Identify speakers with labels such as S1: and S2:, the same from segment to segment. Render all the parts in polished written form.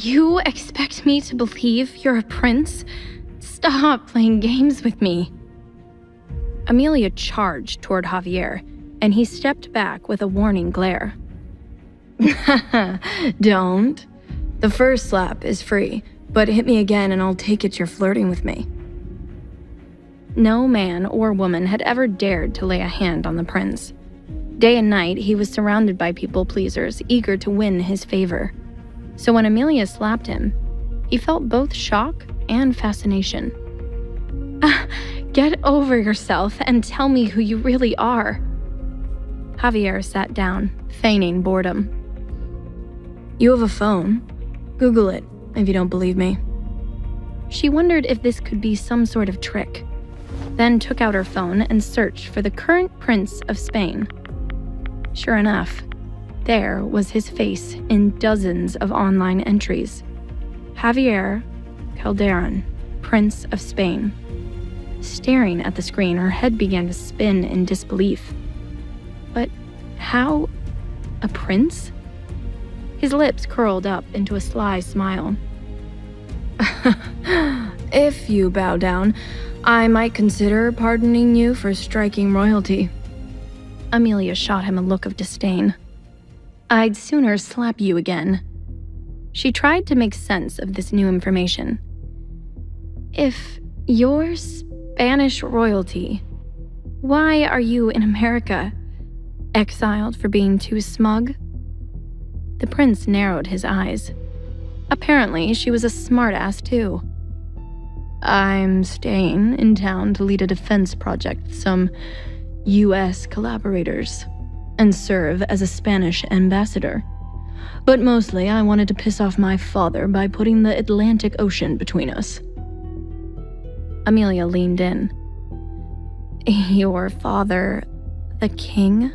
S1: You expect me to believe you're a prince? Stop playing games with me. Amelia charged toward Javier, and he stepped back with a warning glare.
S2: Don't. The first slap is free, but hit me again and I'll take it you're flirting with me.
S1: No man or woman had ever dared to lay a hand on the prince. Day and night, he was surrounded by people-pleasers eager to win his favor. So when Amelia slapped him, he felt both shock and fascination. Get over yourself and tell me who you really are. Javier sat down, feigning boredom.
S2: You have a phone. Google it, if you don't believe me.
S1: She wondered if this could be some sort of trick, then took out her phone and searched for the current Prince of Spain. Sure enough, there was his face in dozens of online entries. Javier Calderon, Prince of Spain. Staring at the screen, her head began to spin in disbelief. But how? A prince? His lips curled up into a sly smile.
S2: If you bow down, I might consider pardoning you for striking royalty.
S1: Amelia shot him a look of disdain. I'd sooner slap you again. She tried to make sense of this new information. If you're Spanish royalty, why are you in America? Exiled for being too smug? The prince narrowed his eyes. Apparently, she was a smartass too. I'm staying in town to lead a defense project with some U.S. collaborators and serve as a Spanish ambassador. But mostly, I wanted to piss off my father by putting the Atlantic Ocean between us. Amelia leaned in. Your father, the king?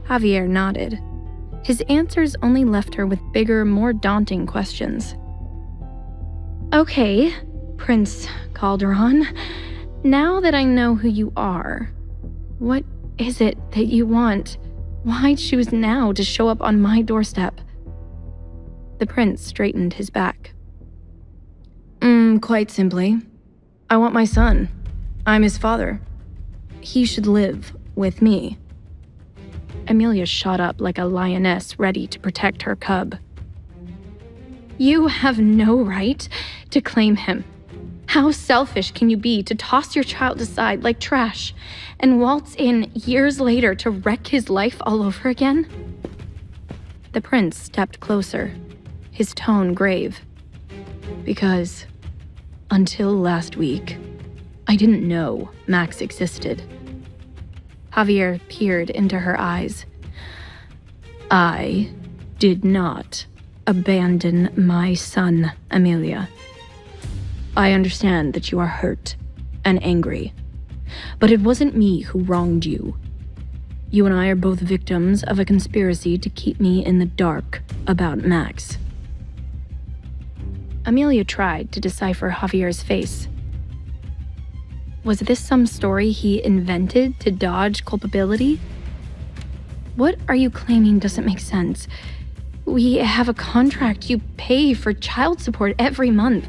S1: Javier nodded. His answers only left her with bigger, more daunting questions. Okay, Prince Calderon, now that I know who you are, what is it that you want? Why choose now to show up on my doorstep? The prince straightened his back.
S2: Quite simply, I want my son. I'm his father. He should live with me.
S1: Amelia shot up like a lioness ready to protect her cub. You have no right to claim him. How selfish can you be to toss your child aside like trash and waltz in years later to wreck his life all over again? The prince stepped closer, his tone grave. Because until last week, I didn't know Max existed. Javier peered into her eyes. I did not abandon my son, Amelia. I understand that you are hurt and angry, but it wasn't me who wronged you. You and I are both victims of a conspiracy to keep me in the dark about Max. Amelia tried to decipher Javier's face. Was this some story he invented to dodge culpability? What are you claiming doesn't make sense? We have a contract. You pay for child support every month.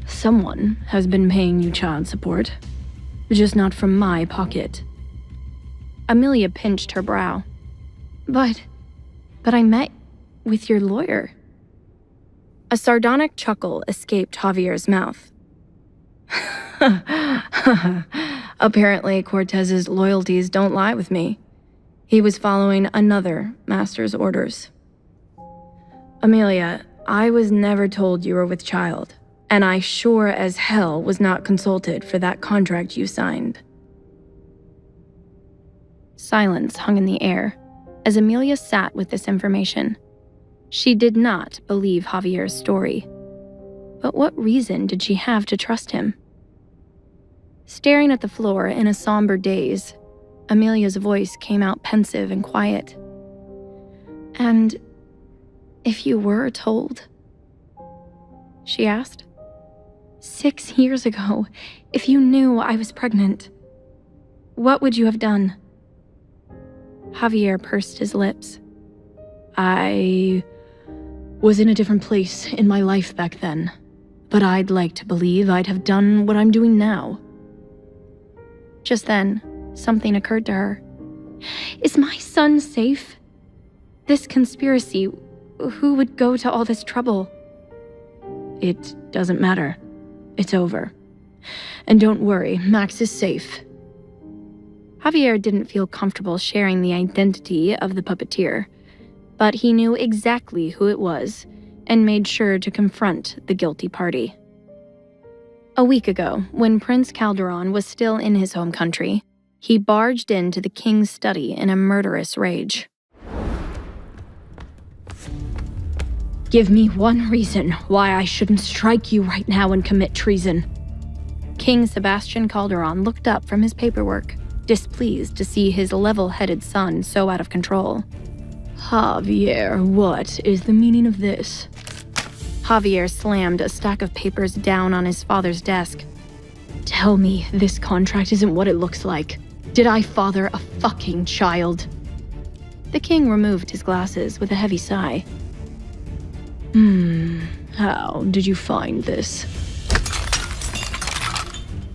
S1: Someone has been paying you child support, just not from my pocket. Amelia pinched her brow. But I met with your lawyer. A sardonic chuckle escaped Javier's mouth. Apparently, Cortez's loyalties don't lie with me. He was following another master's orders. Amelia, I was never told you were with child, and I sure as hell was not consulted for that contract you signed. Silence hung in the air as Amelia sat with this information. She did not believe Javier's story. But what reason did she have to trust him? Staring at the floor in a somber daze, Amelia's voice came out pensive and quiet. And if you were told? She asked. 6 years ago, if you knew I was pregnant, what would you have done? Javier pursed his lips. I
S2: was in a different place in my life back then, but I'd like to believe I'd have done what I'm doing now.
S1: Just then, something occurred to her. Is my son safe? This conspiracy, who would go to all this trouble?
S2: It doesn't matter. It's over. And don't worry, Max is safe.
S1: Javier didn't feel comfortable sharing the identity of the puppeteer, but he knew exactly who it was and made sure to confront the guilty party. A week ago, when Prince Calderon was still in his home country, he barged into the king's study in a murderous rage.
S2: Give me one reason why I shouldn't strike you right now and commit treason.
S1: King Sebastian Calderon looked up from his paperwork, displeased to see his level-headed son so out of control.
S2: Javier, what is the meaning of this?
S1: Javier slammed a stack of papers down on his father's desk.
S2: Tell me this contract isn't what it looks like. Did I father a fucking child?
S1: The king removed his glasses with a heavy sigh.
S2: How did you find this?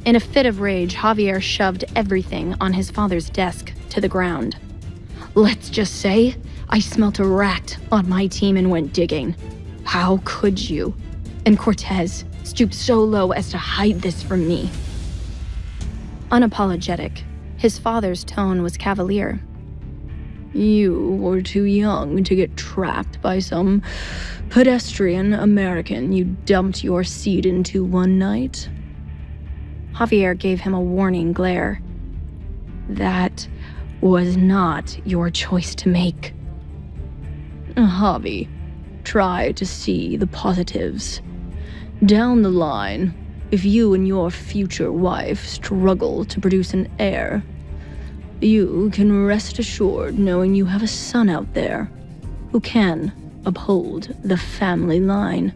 S1: In a fit of rage, Javier shoved everything on his father's desk to the ground.
S2: Let's just say I smelt a rat on my team and went digging. How could you? And Cortez stooped so low as to hide this from me.
S1: Unapologetic, his father's tone was cavalier.
S2: You were too young to get trapped by some pedestrian American you dumped your seed into one night.
S1: Javier gave him a warning glare.
S2: That was not your choice to make. Javi, try to see the positives. Down the line, if you and your future wife struggle to produce an heir, you can rest assured knowing you have a son out there who can uphold the family line,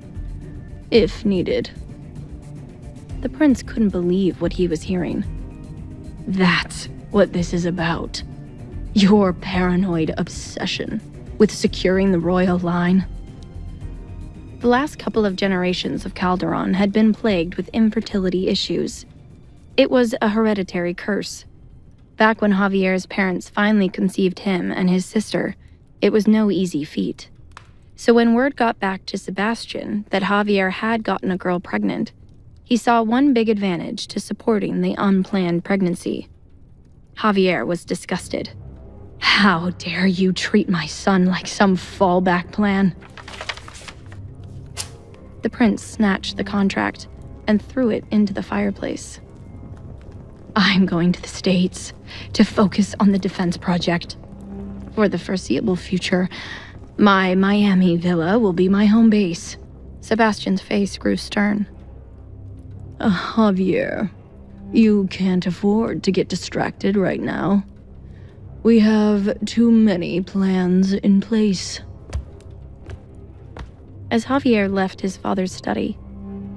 S2: if needed.
S1: The prince couldn't believe what he was hearing.
S2: That's what this is about. Your paranoid obsession with securing the royal line.
S1: The last couple of generations of Calderon had been plagued with infertility issues. It was a hereditary curse. Back when Javier's parents finally conceived him and his sister, it was no easy feat. So when word got back to Sebastian that Javier had gotten a girl pregnant, he saw one big advantage to supporting the unplanned pregnancy. Javier was disgusted.
S2: How dare you treat my son like some fallback plan?
S1: The prince snatched the contract and threw it into the fireplace.
S2: I'm going to the States to focus on the defense project. For the foreseeable future, my Miami villa will be my home base.
S1: Sebastian's face grew stern.
S2: Javier, you can't afford to get distracted right now. We have too many plans in place.
S1: As Javier left his father's study,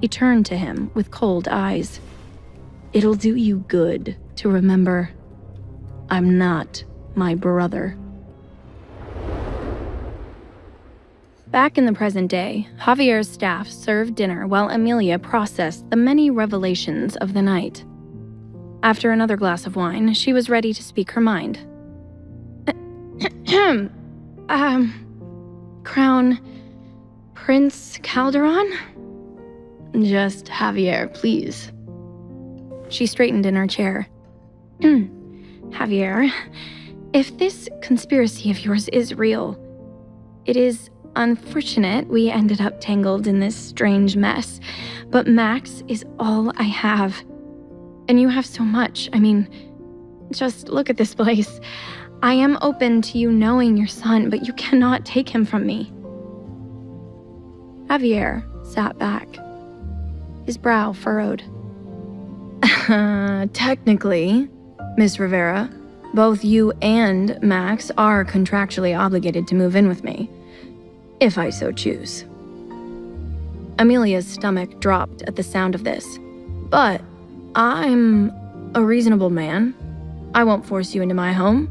S1: he turned to him with cold eyes.
S2: It'll do you good to remember I'm not my brother.
S1: Back in the present day, Javier's staff served dinner while Amelia processed the many revelations of the night. After another glass of wine, she was ready to speak her mind.
S2: Crown Prince Calderon? Just Javier, please.
S1: She straightened in her chair.
S2: Javier, if this conspiracy of yours is real, it is unfortunate we ended up tangled in this strange mess, but Max is all I have. And you have so much. I mean, just look at this place. I am open to you knowing your son, but you cannot take him from me.
S1: Javier sat back, his brow furrowed.
S2: Technically, Miss Rivera, both you and Max are contractually obligated to move in with me, if I so choose.
S1: Amelia's stomach dropped at the sound of this.
S2: But I'm a reasonable man. I won't force you into my home.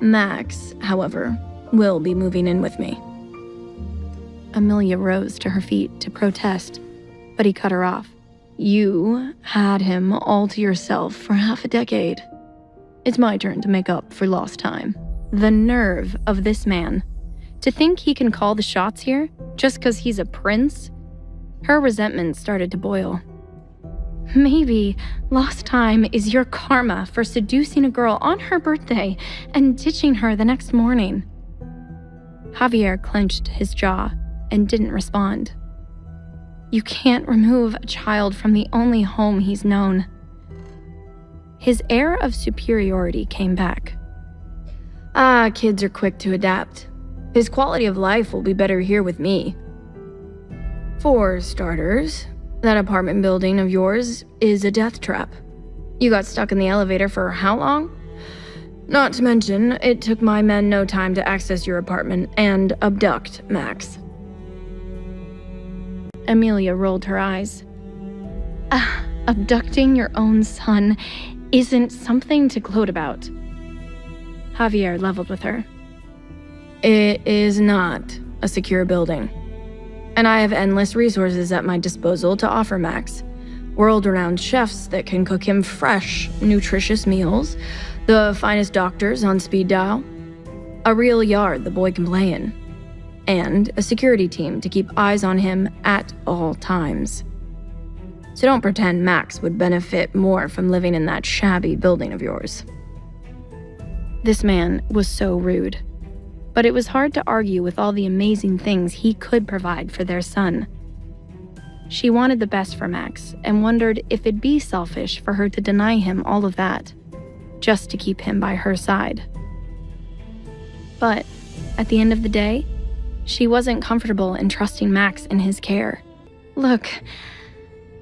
S2: Max, however, will be moving in with me.
S1: Amelia rose to her feet to protest, but he cut her off. You had him all to yourself for half a decade. It's my turn to make up for lost time. The nerve of this man. To think he can call the shots here just because he's a prince? Her resentment started to boil. Maybe lost time is your karma for seducing a girl on her birthday and ditching her the next morning. Javier clenched his jaw and didn't respond. You can't remove a child from the only home he's known. His air of superiority came back. Kids are quick to adapt. His quality of life will be better here with me. For starters, that apartment building of yours is a death trap. You got stuck in the elevator for how long? Not to mention, it took my men no time to access your apartment and abduct Max. Amelia rolled her eyes. Abducting your own son isn't something to gloat about. Javier leveled with her. It is not a secure building. And I have endless resources at my disposal to offer Max. World-renowned chefs that can cook him fresh, nutritious meals, the finest doctors on speed dial, a real yard the boy can play in, and a security team to keep eyes on him at all times. So don't pretend Max would benefit more from living in that shabby building of yours. This man was so rude, but it was hard to argue with all the amazing things he could provide for their son. She wanted the best for Max and wondered if it'd be selfish for her to deny him all of that, just to keep him by her side. But at the end of the day, she wasn't comfortable in trusting Max in his care. Look,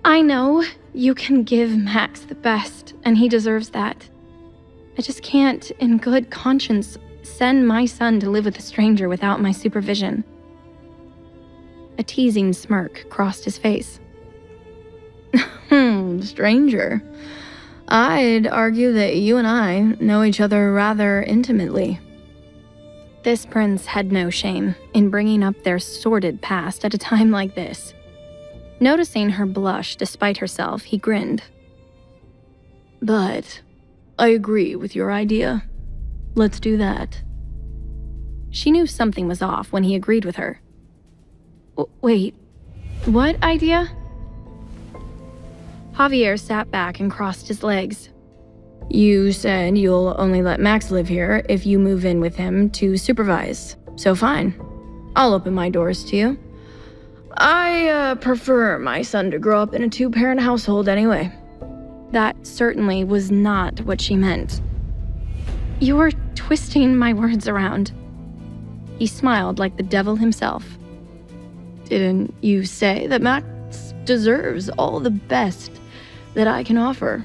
S1: I know you can give Max the best, and he deserves that. I just can't, in good conscience, send my son to live with a stranger without my supervision. A teasing smirk crossed his face. Stranger. I'd argue that you and I know each other rather intimately. This prince had no shame in bringing up their sordid past at a time like this. Noticing her blush despite herself, he grinned. But I agree with your idea. Let's do that. She knew something was off when he agreed with her. Wait, what idea? Javier sat back and crossed his legs. You said you'll only let Max live here if you move in with him to supervise. So fine. I'll open my doors to you. I prefer my son to grow up in a two-parent household anyway. That certainly was not what she meant. You're twisting my words around. He smiled like the devil himself. Didn't you say that Max deserves all the best that I can offer?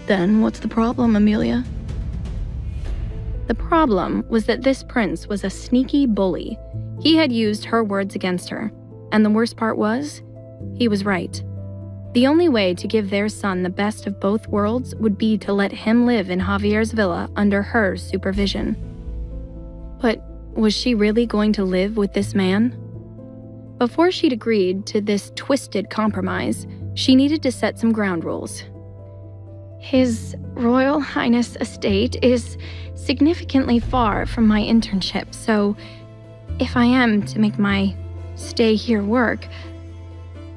S1: Then what's the problem, Amelia? The problem was that this prince was a sneaky bully. He had used her words against her, and the worst part was, he was right. The only way to give their son the best of both worlds would be to let him live in Javier's villa under her supervision. But was she really going to live with this man? Before she'd agreed to this twisted compromise, she needed to set some ground rules. His Royal Highness estate is significantly far from my internship, so if I am to make my stay here work,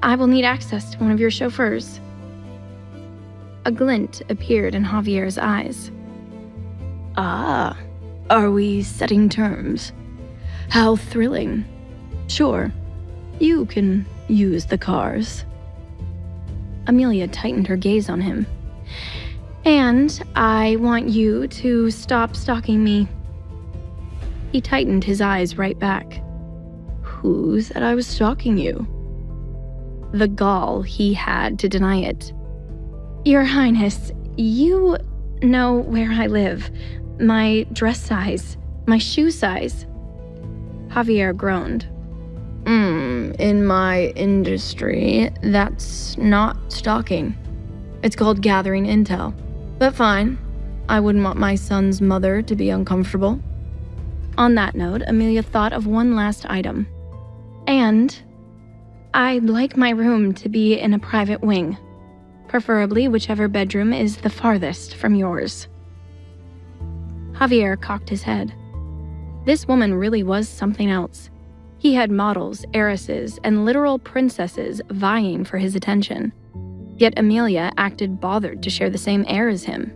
S1: I will need access to one of your chauffeurs. A glint appeared in Javier's eyes. Ah, are we setting terms? How thrilling. Sure, you can use the cars. Amelia tightened her gaze on him. And I want you to stop stalking me. He tightened his eyes right back. Who said I was stalking you? The gall he had to deny it. Your Highness, you know where I live, my dress size, my shoe size. Javier groaned. In my industry, that's not stalking. It's called gathering intel. But fine, I wouldn't want my son's mother to be uncomfortable. On that note, Amelia thought of one last item. And I'd like my room to be in a private wing, preferably whichever bedroom is the farthest from yours. Javier cocked his head. This woman really was something else. He had models, heiresses, and literal princesses vying for his attention. Yet Amelia acted bothered to share the same heir as him.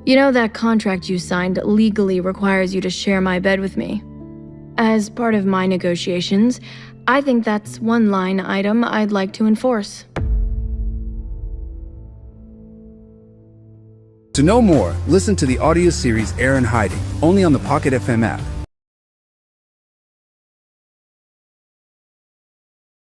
S2: You know that contract you signed legally requires you to share my bed with me. As part of my negotiations, I think that's one line item I'd like to enforce.
S3: To know more, listen to the audio series Heir in Hiding, only on the Pocket FM app.